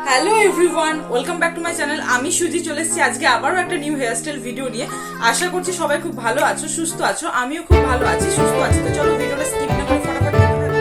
Hello everyone, welcome back to my channel. আমি সুজি চলে এসেছি আজকে আবারও একটা নিউ হেয়ারস্টাইল ভিডিও নিয়ে। আশা করছি সবাই খুব ভালো আছো, সুস্থ আছো। আমিও খুব ভালো আছি, সুস্থ আছি। তো চলো ভিডিওটা স্কিপ না করে ফটাফট দেখতে থাকো।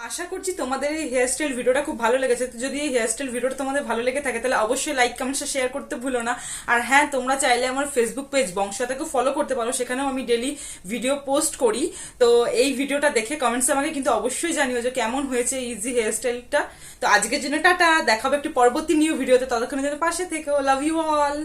আশা করছি তোমাদের এই হেয়ারস্টাইল ভিডিওটা খুব ভালো লেগেছে। তো যদি এই হেয়ারস্টাইল ভিডিওটা তোমাদের ভালো লেগে থাকে তাহলে অবশ্যই লাইক কমেন্টস শেয়ার করতে ভুলো না। আর হ্যাঁ, তোমরা চাইলে আমার ফেসবুক পেজ বংশাতাকে ফলো করতে পারো, সেখানেও আমি ডেলি ভিডিও পোস্ট করি। তো এই ভিডিওটা দেখে কমেন্টস আমাকে কিন্তু অবশ্যই জানিও যে কেমন হয়েছে ইজি হেয়ারস্টাইলটা। তো আজকের জন্য টাটা, দেখাবো একটি পরবর্তী নিউ ভিডিওতে। ততক্ষণের জন্য পাশে থেকো। Love you all.